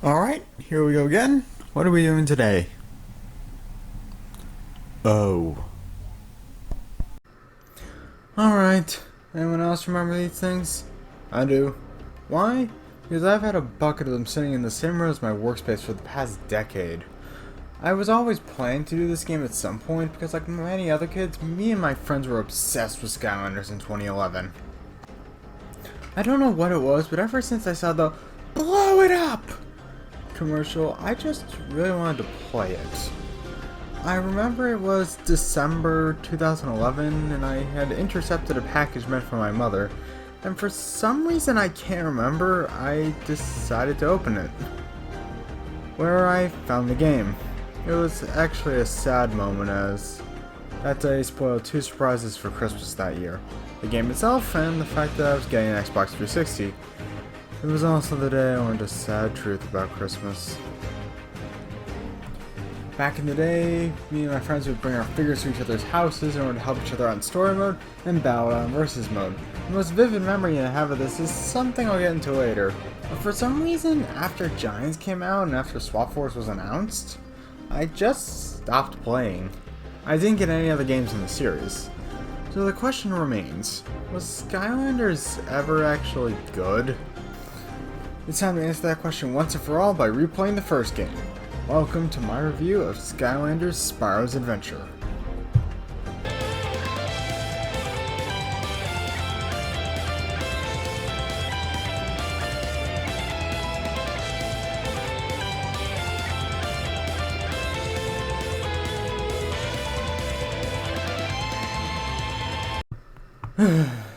Alright, here we go again. What are we doing today? Oh. Alright, anyone else remember these things? I do. Why? Because I've had a bucket of them sitting in the same room as my workspace for the past decade. I was always planning to do this game at some point because, like many other kids, me and my friends were obsessed with Skylanders in 2011. I don't know what it was, but ever since I saw the "blow it up" commercial, I just really wanted to play it. I remember it was December 2011 and I had intercepted a package meant for my mother, and for some reason I can't remember, I decided to open it, where I found the game. It was actually a sad moment as that day spoiled two surprises for Christmas that year: the game itself and the fact that I was getting an Xbox 360. It was also the day I learned a sad truth about Christmas. Back in the day, me and my friends would bring our figures to each other's houses in order to help each other out in story mode and battle out in versus mode. The most vivid memory I have of this is something I'll get into later. But for some reason, after Giants came out and after Swap Force was announced, I just stopped playing. I didn't get any other games in the series. So the question remains, was Skylanders ever actually good? It's time to answer that question once and for all by replaying the first game. Welcome to my review of Skylanders Spyro's Adventure.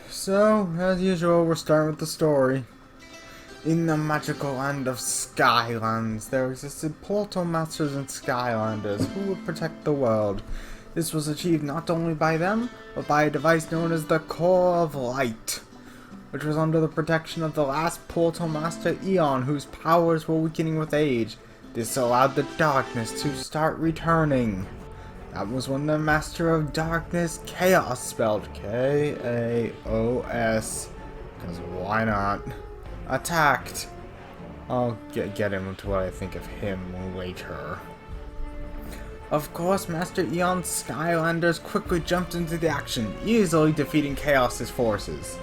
So, as usual, we're starting with the story. In the magical land of Skylands, there existed portal masters and Skylanders who would protect the world. This was achieved not only by them, but by a device known as the Core of Light, which was under the protection of the last portal master, Eon, whose powers were weakening with age. This allowed the darkness to start returning. That was when the Master of Darkness, Chaos, spelled K-A-O-S, because why not, attacked. I'll get into what I think of him later. Of course, Master Eon's Skylanders quickly jumped into the action, easily defeating Chaos's forces.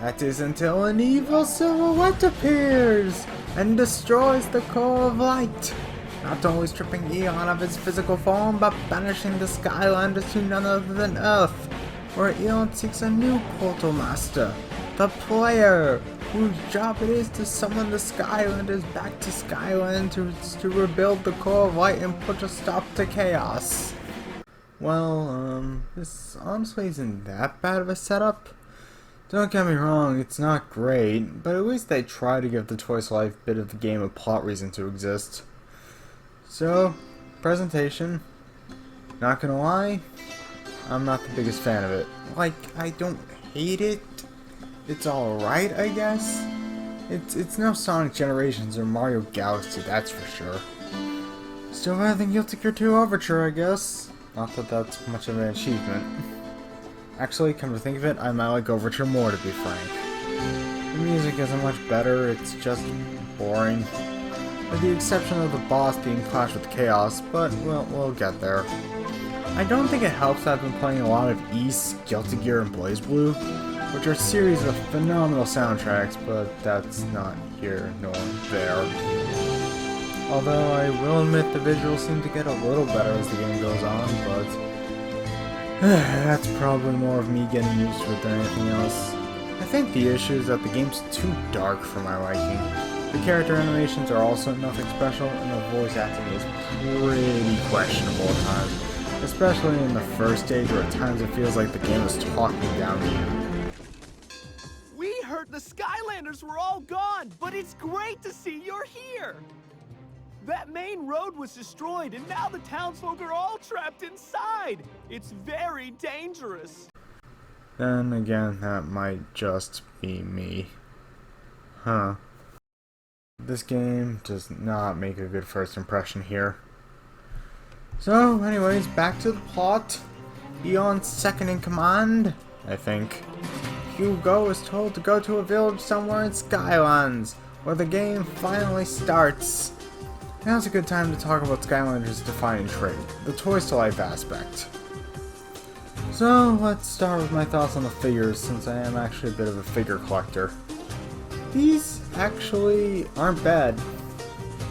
That is until an evil silhouette appears and destroys the Core of Light, not only stripping Eon of his physical form, but banishing the Skylanders to none other than Earth, where Eon seeks a new portal master, the player, whose job it is to summon the Skylanders back to Skyland to rebuild the Core of Light and put a stop to chaos. Well, this honestly isn't that bad of a setup. Don't get me wrong, it's not great, but at least they try to give the Toys Life bit of the game a plot reason to exist. So, presentation. Not gonna lie, I'm not the biggest fan of it. Like, I don't hate it. It's alright, I guess. It's no Sonic Generations or Mario Galaxy, that's for sure. Still better than Guilty Gear 2 Overture, I guess. Not that that's much of an achievement. Actually, come to think of it, I might like Overture more, to be frank. The music isn't much better, it's just boring. With the exception of the boss being Clash with Chaos, but we'll get there. I don't think it helps that I've been playing a lot of East, Guilty Gear, and BlazBlue, which are series with phenomenal soundtracks, but that's not here nor there. Although I will admit the visuals seem to get a little better as the game goes on, but that's probably more of me getting used to it than anything else. I think the issue is that the game's too dark for my liking. The character animations are also nothing special, and the voice acting is pretty questionable at times, especially in the first stage where at times it feels like the game is talking down to you. We heard the Skylanders were all gone, but it's great to see you're here! That main road was destroyed, and now the townsfolk are all trapped inside! It's very dangerous! Then again, that might just be me. Huh. This game does not make a good first impression here. So, anyways, back to the plot. Eon's second in command, I think. Hugo is told to go to a village somewhere in Skylands, where the game finally starts. Now's a good time to talk about Skylanders' defining trait, the Toys to Life aspect. So, let's start with my thoughts on the figures, since I am actually a bit of a figure collector. These actually aren't bad.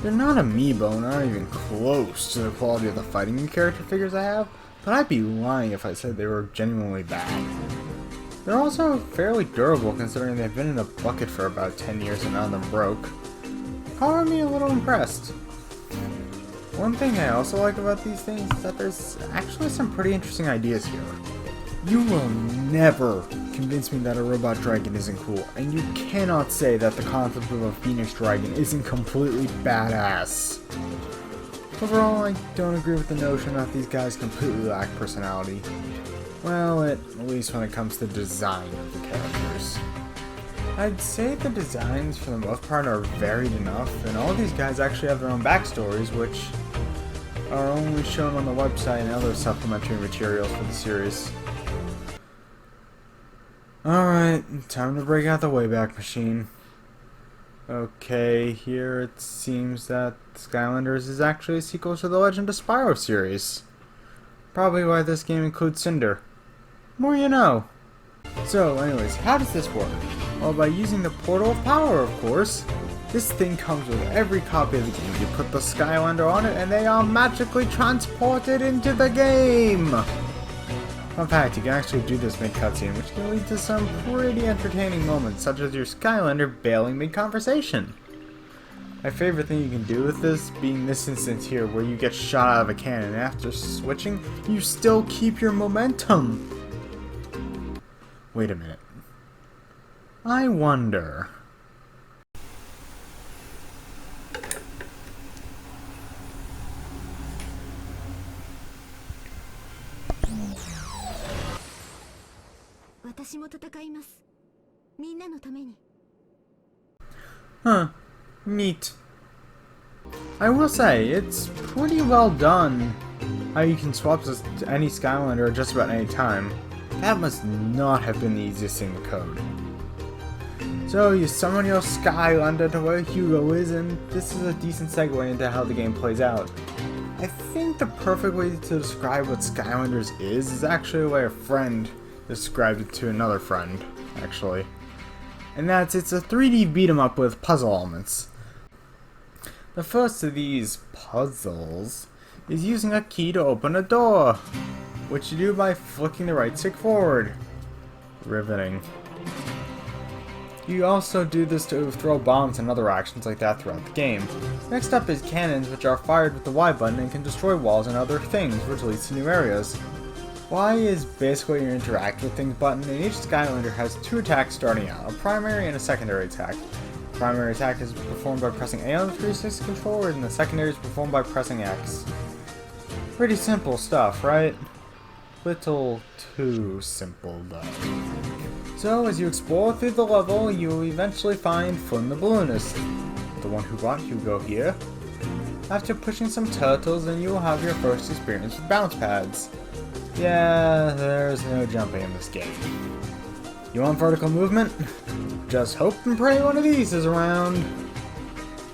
They're not amiibo, not even close to the quality of the fighting character figures I have, but I'd be lying if I said they were genuinely bad. They're also fairly durable considering they've been in a bucket for about 10 years and none of them broke. Calling me a little impressed. One thing I also like about these things is that there's actually some pretty interesting ideas here. You will never convince me that a robot dragon isn't cool, and you cannot say that the concept of a phoenix dragon isn't completely badass. Overall, I don't agree with the notion that these guys completely lack personality. Well, at least when it comes to design of the characters. I'd say the designs for the most part are varied enough, and all these guys actually have their own backstories, which are only shown on the website and other supplementary materials for the series. Alright, time to break out the Wayback Machine. Okay, here it seems that Skylanders is actually a sequel to the Legend of Spyro series. Probably why this game includes Cinder. More you know. So, anyways, how does this work? Well, by using the Portal of Power, of course. This thing comes with every copy of the game. You put the Skylander on it and they are magically transported into the game! Fun fact, you can actually do this mid-cutscene, which can lead to some pretty entertaining moments, such as your Skylander bailing mid-conversation. My favorite thing you can do with this being this instance here, where you get shot out of a cannon and after switching, you still keep your momentum! Wait a minute. I wonder... Huh. Neat. I will say, it's pretty well done how you can swap to any Skylander at just about any time. That must not have been the easiest thing to code. So, you summon your Skylander to where Hugo is, and this is a decent segue into how the game plays out. I think the perfect way to describe what Skylanders is actually the way a friend described it to another friend, actually. And that's, it's a 3D beat 'em up with puzzle elements. The first of these puzzles is using a key to open a door, which you do by flicking the right stick forward. Riveting. You also do this to throw bombs and other actions like that throughout the game. Next up is cannons, which are fired with the Y button and can destroy walls and other things, which leads to new areas. Y is basically your interact with things button, and each Skylander has two attacks starting out, a primary and a secondary attack. The primary attack is performed by pressing A on the 360 controller, and the secondary is performed by pressing X. Pretty simple stuff, right? Little too simple, though. So, as you explore through the level, you will eventually find Flynn the Balloonist, the one who brought Hugo here. After pushing some turtles, then you will have your first experience with bounce pads. Yeah, there's no jumping in this game. You want vertical movement? Just hope and pray one of these is around.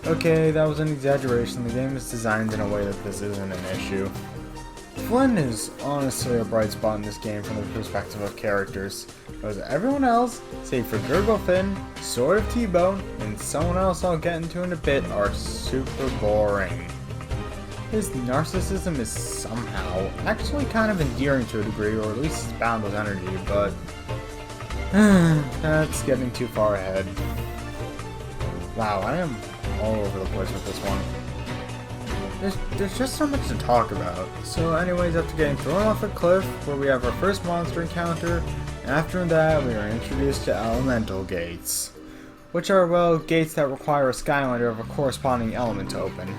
Okay, that was an exaggeration. The game is designed in a way that this isn't an issue. Flynn is honestly a bright spot in this game from the perspective of characters, because everyone else, save for Gurgle Finn, Sword of T-Bone, and someone else I'll get into in a bit, are super boring. His narcissism is somehow actually kind of endearing to a degree, or at least it's bound with energy, but that's getting too far ahead. Wow, I am all over the place with this one. There's just so much to talk about. So anyways, after getting thrown off a cliff, where we have our first monster encounter, and after that we are introduced to elemental gates, which are, well, gates that require a Skylander of a corresponding element to open.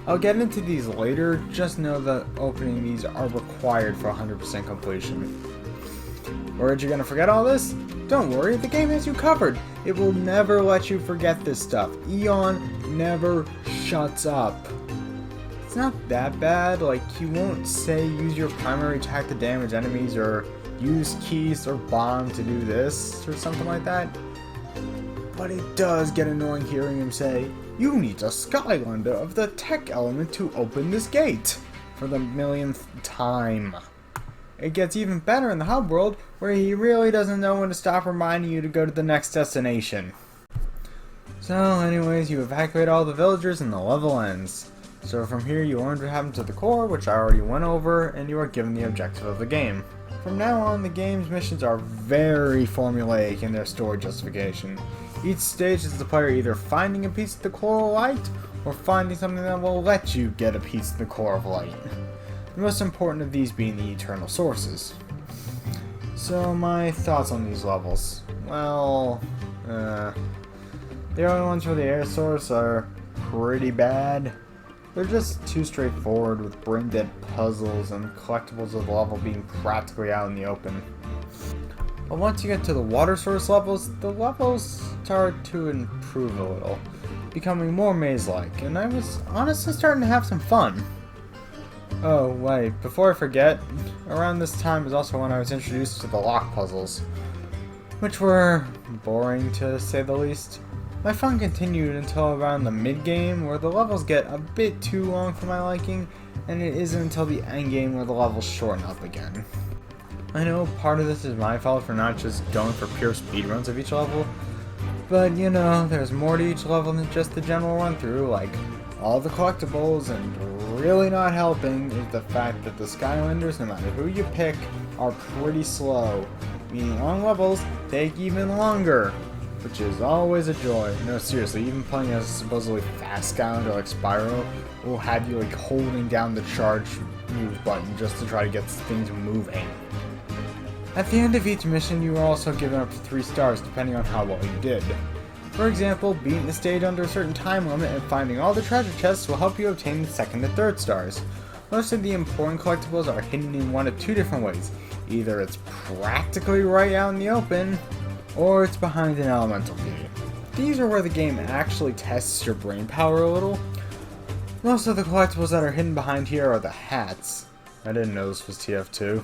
I'll get into these later, just know that opening these are required for 100% completion. Worried you're gonna forget all this? Don't worry, the game has you covered. It will never let you forget this stuff. Eon never shuts up. It's not that bad, like, he won't say use your primary attack to damage enemies, or use keys or bomb to do this, or something like that. but it does get annoying hearing him say, "You need a Skylander of the tech element to open this gate," for the millionth time. It gets even better in the hub world, where he really doesn't know when to stop reminding you to go to the next destination. So anyways, you evacuate all the villagers and the level ends. So from here you learn what happened to the core, which I already went over, and you are given the objective of the game. From now on, the game's missions are very formulaic in their story justification. Each stage is the player either finding a piece of the core of light, or finding something that will let you get a piece of the core of light. The most important of these being the eternal sources. So my thoughts on these levels. Well, the early ones for the air source are pretty bad. They're just too straightforward, with brain-dead puzzles and collectibles of the level being practically out in the open. But once you get to the water source levels, the levels start to improve a little, becoming more maze-like, and I was honestly starting to have some fun. Oh wait, before I forget, around this time is also when I was introduced to the lock puzzles, which were boring to say the least. My fun continued until around the mid-game, where the levels get a bit too long for my liking, and it isn't until the end-game where the levels shorten up again. I know part of this is my fault for not just going for pure speedruns of each level, but you know, there's more to each level than just the general run-through, like all the collectibles, and really not helping is the fact that the Skylanders, no matter who you pick, are pretty slow, meaning long levels take even longer, which is always a joy. No, seriously, even playing as a supposedly fast Skylander like Spyro will have you like holding down the charge move button just to try to get things moving. At the end of each mission, you are also given up to 3 stars depending on how well you did. For example, beating the stage under a certain time limit and finding all the treasure chests will help you obtain the 2nd and 3rd stars. Most of the important collectibles are hidden in one of 2 different ways. Either it's practically right out in the open, or it's behind an elemental gate. These are where the game actually tests your brain power a little. Most of the collectibles that are hidden behind here are the hats. I didn't know this was TF2.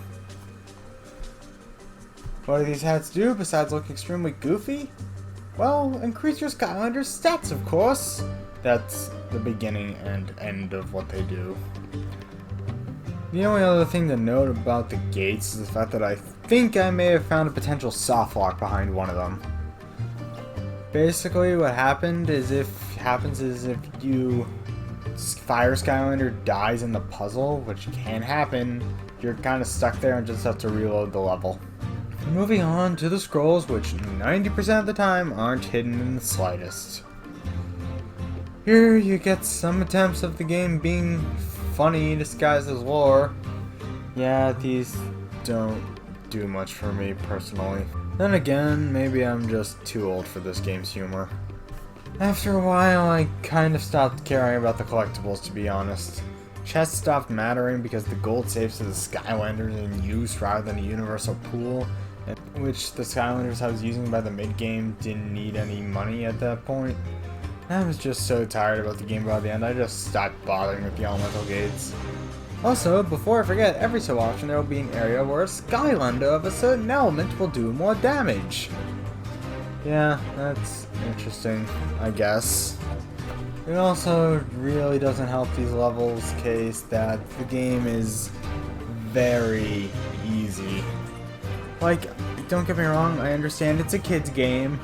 What do these hats do besides look extremely goofy? Well, increase your Skylanders stats, of course. That's the beginning and end of what they do. The only other thing to note about the gates is the fact that I think I may have found a potential soft lock behind one of them. Basically, what happened is if you fire Skylander dies in the puzzle, which can happen, you're kind of stuck there and just have to reload the level. Moving on to the scrolls, which 90% of the time aren't hidden in the slightest. Here you get some attempts of the game being funny disguised as lore. Yeah, these don't do much for me personally. Then again, maybe I'm just too old for this game's humor. After a while, I kind of stopped caring about the collectibles, to be honest. Chests stopped mattering because the gold safes of the Skylanders in use rather than a universal pool, which the Skylanders I was using by the mid-game didn't need any money at that point. I was just so tired about the game by the end, I just stopped bothering with the elemental gates. Also, before I forget, every so often there will be an area where a Skylander of a certain element will do more damage. Yeah, that's interesting, I guess. It also really doesn't help these levels case that the game is very easy. Like, don't get me wrong, I understand it's a kid's game,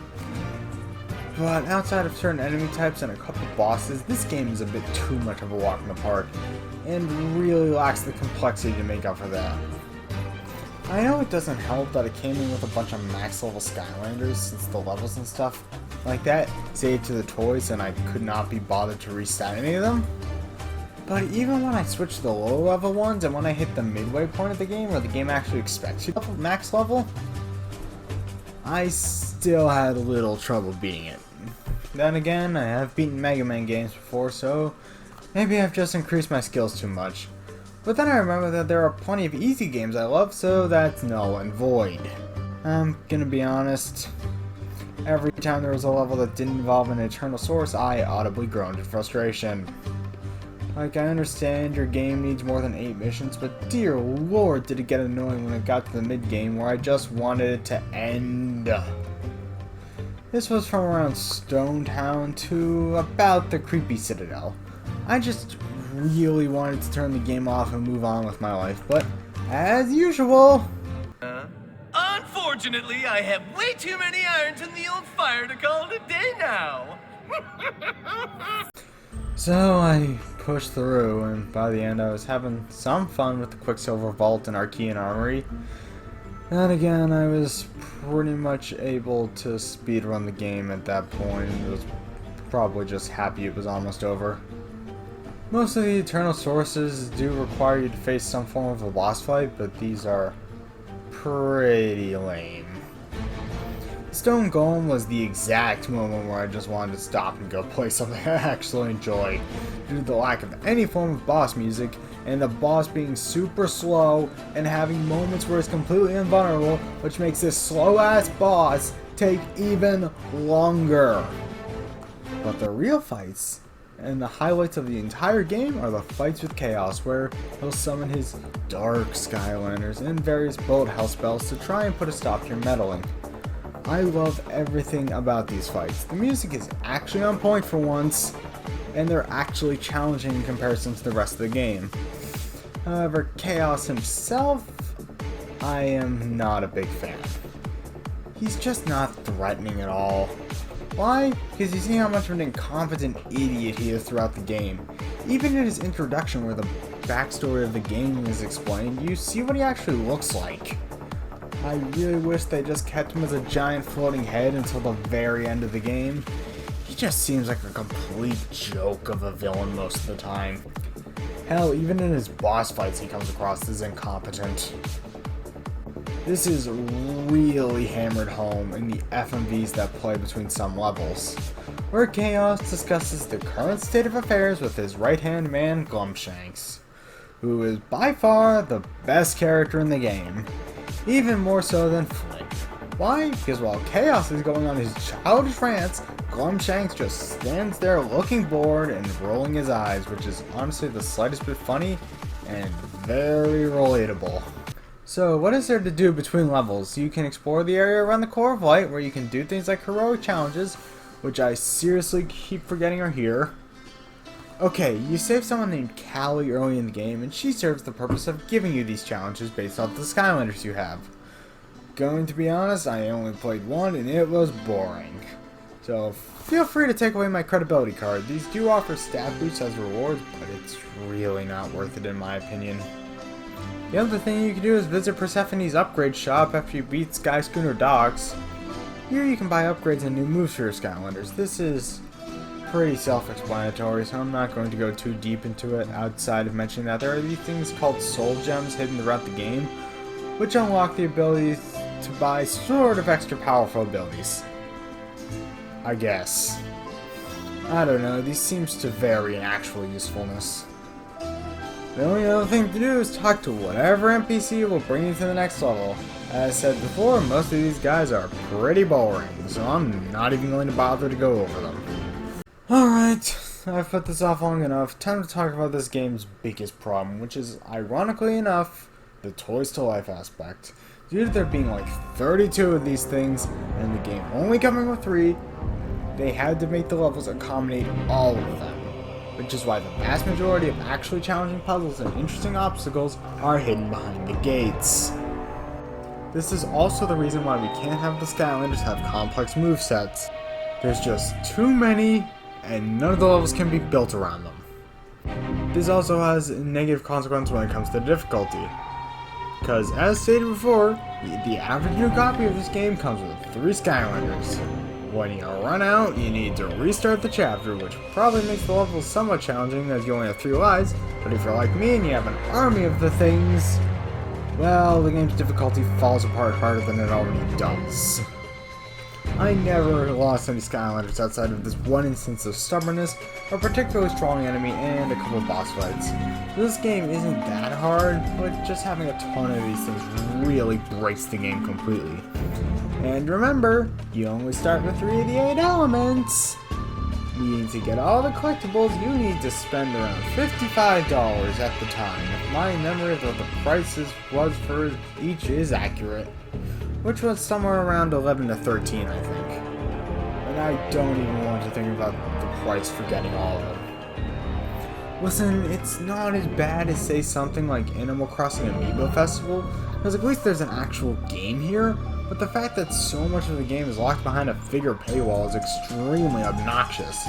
but outside of certain enemy types and a couple bosses, this game is a bit too much of a walk in the park, and really lacks the complexity to make up for that. I know it doesn't help that it came in with a bunch of max level Skylanders, since the levels and stuff like that saved to the toys and I could not be bothered to restart any of them. But even when I switched to the lower level ones and when I hit the midway point of the game where the game actually expects you to max level, I still had a little trouble beating it. Then again, I have beaten Mega Man games before, so maybe I've just increased my skills too much. But then I remember that there are plenty of easy games I love, so that's null and void. I'm gonna be honest, every time there was a level that didn't involve an eternal source, I audibly groaned in frustration. Like, I understand your game needs more than 8 missions, but dear lord did it get annoying when it got to the mid-game where I just wanted it to end. This was from around Stone Town to about the creepy Citadel. I just really wanted to turn the game off and move on with my life, but as usual... Unfortunately, I have way too many irons in the old fire to call it a day now. So I pushed through, and by the end I was having some fun with the Quicksilver Vault and Archean Armory. Then again, I was pretty much able to speedrun the game at that point. I was probably just happy it was almost over. Most of the Eternal Sources do require you to face some form of a boss fight, but these are pretty lame. Stone Golem was the exact moment where I just wanted to stop and go play something I actually enjoy, due to the lack of any form of boss music, and the boss being super slow and having moments where it's completely invulnerable, which makes this slow-ass boss take even longer. But the real fights, and the highlights of the entire game, are the fights with Chaos, where he'll summon his dark Skylanders and various bullet hell spells to try and put a stop to your meddling. I love everything about these fights. The music is actually on point for once, and they're actually challenging in comparison to the rest of the game. However, Chaos himself, I am not a big fan. He's just not threatening at all. Why? Because you see how much of an incompetent idiot he is throughout the game. Even in his introduction, where the backstory of the game is explained, you see what he actually looks like. I really wish they just kept him as a giant floating head until the very end of the game. He just seems like a complete joke of a villain most of the time. Hell, even in his boss fights he comes across as incompetent. This is really hammered home in the FMVs that play between some levels, where Chaos discusses the current state of affairs with his right-hand man, Glumshanks, who is by far the best character in the game. Even more so than Flip. Why? Because while Chaos is going on his childish rants, Glumshanks just stands there looking bored and rolling his eyes, which is honestly the slightest bit funny and very relatable. So what is there to do between levels? You can explore the area around the Core of Light, where you can do things like heroic challenges, which I seriously keep forgetting are here. Okay, you save someone named Callie early in the game, and she serves the purpose of giving you these challenges based off the Skylanders you have. Going to be honest, I only played one, and it was boring. So feel free to take away my credibility card. These do offer stat boosts as rewards, but it's really not worth it in my opinion. The other thing you can do is visit Persephone's upgrade shop after you beat Sky Schooner Docks. Here you can buy upgrades and new moves for your Skylanders. This is pretty self-explanatory, so I'm not going to go too deep into it outside of mentioning that there are these things called soul gems hidden throughout the game, which unlock the ability to buy sort of extra powerful abilities. I guess. I don't know, these seems to vary in actual usefulness. The only other thing to do is talk to whatever NPC will bring you to the next level. As I said before, most of these guys are pretty boring, so I'm not even going to bother to go over them. Alright, I've put this off long enough. Time to talk about this game's biggest problem, which is, ironically enough, the Toys to Life aspect. Due to there being like 32 of these things, and the game only coming with 3, they had to make the levels accommodate all of them. Which is why the vast majority of actually challenging puzzles and interesting obstacles are hidden behind the gates. This is also the reason why we can't have the Skylanders have complex movesets. There's just too many, and none of the levels can be built around them. This also has a negative consequence when it comes to difficulty. Because, as stated before, the average new copy of this game comes with 3 Skylanders. When you run out, you need to restart the chapter, which probably makes the levels somewhat challenging as you only have 3 lives, but if you're like me and you have an army of the things, well, the game's difficulty falls apart harder than it already does. I never lost any Skylanders outside of this one instance of stubbornness, a particularly strong enemy, and a couple boss fights. This game isn't that hard, but just having a ton of these things really breaks the game completely. And remember, you only start with 3 of the 8 elements. Meaning to get all the collectibles, you need to spend around $55 at the time, if my memory of what the prices was for each is accurate. Which was somewhere around 11 to 13, I think. I don't even want to think about the price for getting all of them. Listen, it's not as bad as, say, something like Animal Crossing Amiibo Festival, because at least there's an actual game here, but the fact that so much of the game is locked behind a figure paywall is extremely obnoxious.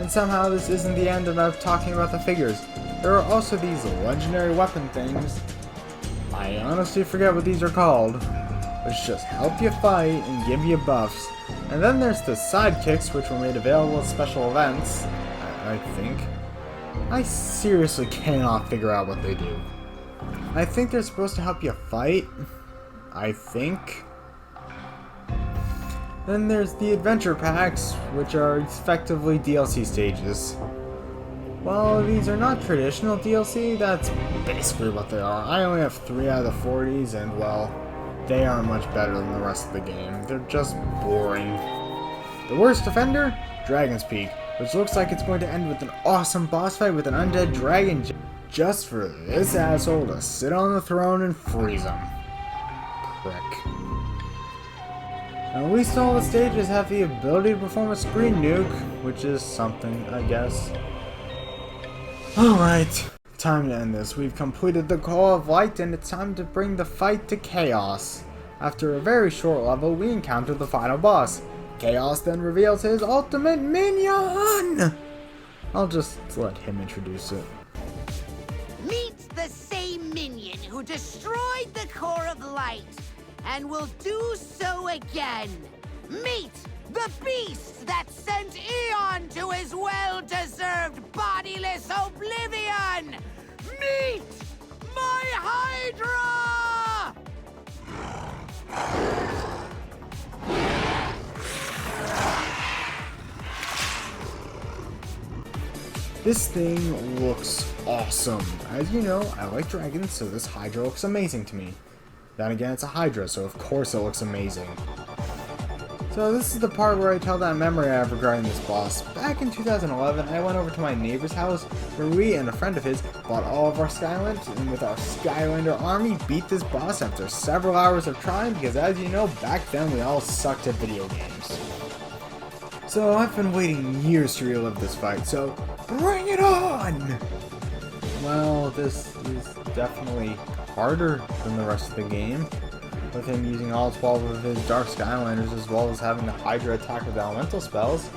And somehow this isn't the end of talking about the figures. There are also these legendary weapon things. I honestly forget what these are called, which just help you fight and give you buffs. And then there's the sidekicks, which were made available at special events, I think. I seriously cannot figure out what they do. I think they're supposed to help you fight. I think. Then there's the adventure packs, which are effectively DLC stages. Well, these are not traditional DLC, that's basically what they are. I only have 3 out of the 40s, and well, they aren't much better than the rest of the game. They're just boring. The worst offender? Dragon's Peak, which looks like it's going to end with an awesome boss fight with an undead dragon just for this asshole to sit on the throne and freeze him. Prick. Now, at least all the stages have the ability to perform a screen nuke, which is something, I guess. Alright, time to end this. We've completed the Call of Light, and it's time to bring the fight to Chaos. After a very short level, we encounter the final boss. Chaos then reveals his ultimate minion! I'll just let him introduce it. Meet the same minion who destroyed the Core of Light, and will do so again. Meet the beast that sent Eon to his well-deserved bodiless oblivion! Meet my Hydra! This thing looks awesome. As you know, I like dragons, so this Hydra looks amazing to me. Then again, it's a Hydra, so of course it looks amazing. So this is the part where I tell that memory I have regarding this boss. Back in 2011, I went over to my neighbor's house where we and a friend of his bought all of our Skylanders, and with our Skylander army beat this boss after several hours of trying, because as you know, back then we all sucked at video games. So I've been waiting years to relive this fight, so bring it on! Well, this is definitely harder than the rest of the game, with him using all 12 of his Dark Skylanders as well as having the Hydra attack with elemental spells.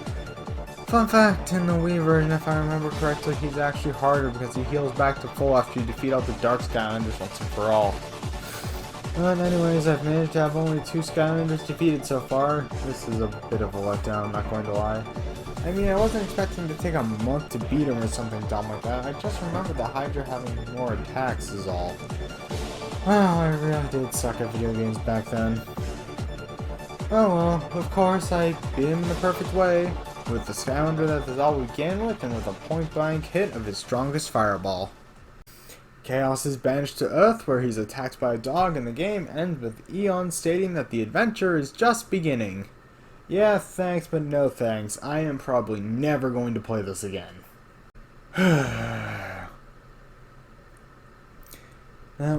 Fun fact, in the Wii version, if I remember correctly, he's actually harder because he heals back to full after you defeat all the Dark Skylanders once and for all. But anyways, I've managed to have only 2 Skylanders defeated so far. This is a bit of a letdown, I'm not going to lie. I mean, I wasn't expecting to take a month to beat him or something dumb like that. I just remembered the Hydra having more attacks is all. Well, I really did suck at video games back then. Oh well, of course I beat him in the perfect way, with the Skylander that is all we began with, and with a point-blank hit of his strongest fireball. Chaos is banished to Earth, where he's attacked by a dog, and the game ends with Eon stating that the adventure is just beginning. Yeah, thanks, but no thanks. I am probably never going to play this again. That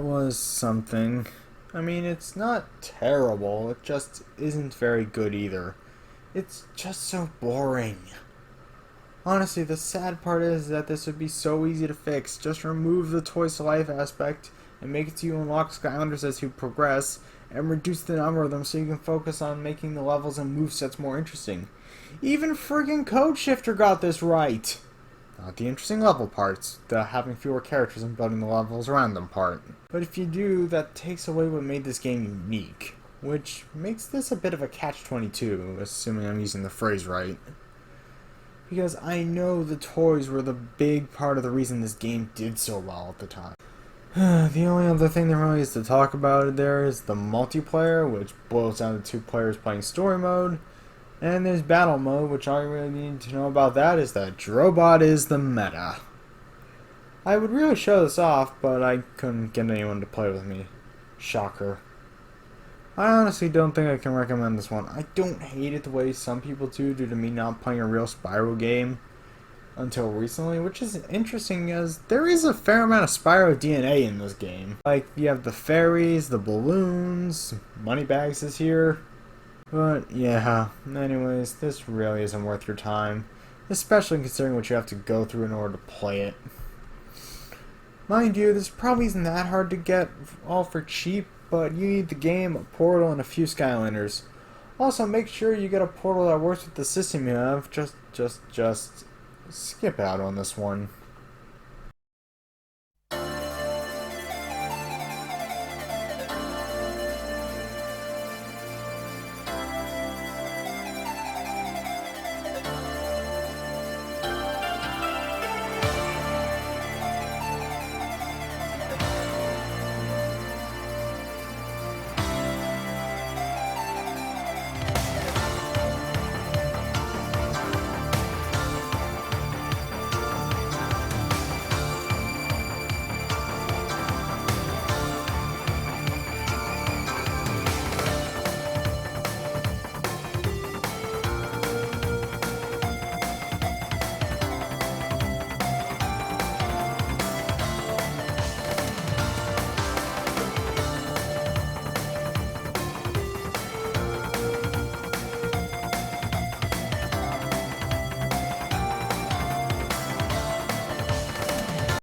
was something. I mean, it's not terrible, it just isn't very good either. It's just so boring. Honestly, the sad part is that this would be so easy to fix. Just remove the Toys to Life aspect and make it so you unlock Skylanders as you progress, and reduce the number of them so you can focus on making the levels and movesets more interesting. Even friggin' Code Shifter got this right! Not the interesting level parts, the having fewer characters and building the levels around them part. But if you do, that takes away what made this game unique, which makes this a bit of a catch-22, assuming I'm using the phrase right. Because I know the toys were the big part of the reason this game did so well at the time. The only other thing there really is to talk about there is the multiplayer, which boils down to 2 players playing story mode. And there's battle mode, which all you really need to know about that is that Drobot is the meta. I would really show this off, but I couldn't get anyone to play with me. Shocker. I honestly don't think I can recommend this one. I don't hate it the way some people do due to me not playing a real Spyro game until recently, which is interesting as there is a fair amount of Spyro DNA in this game. Like, you have the fairies, the balloons, Moneybags is here. But yeah, anyways, this really isn't worth your time, especially considering what you have to go through in order to play it. Mind you, this probably isn't that hard to get all for cheap, but you need the game, a portal, and a few Skylanders. Also, make sure you get a portal that works with the system you have. Just skip out on this one.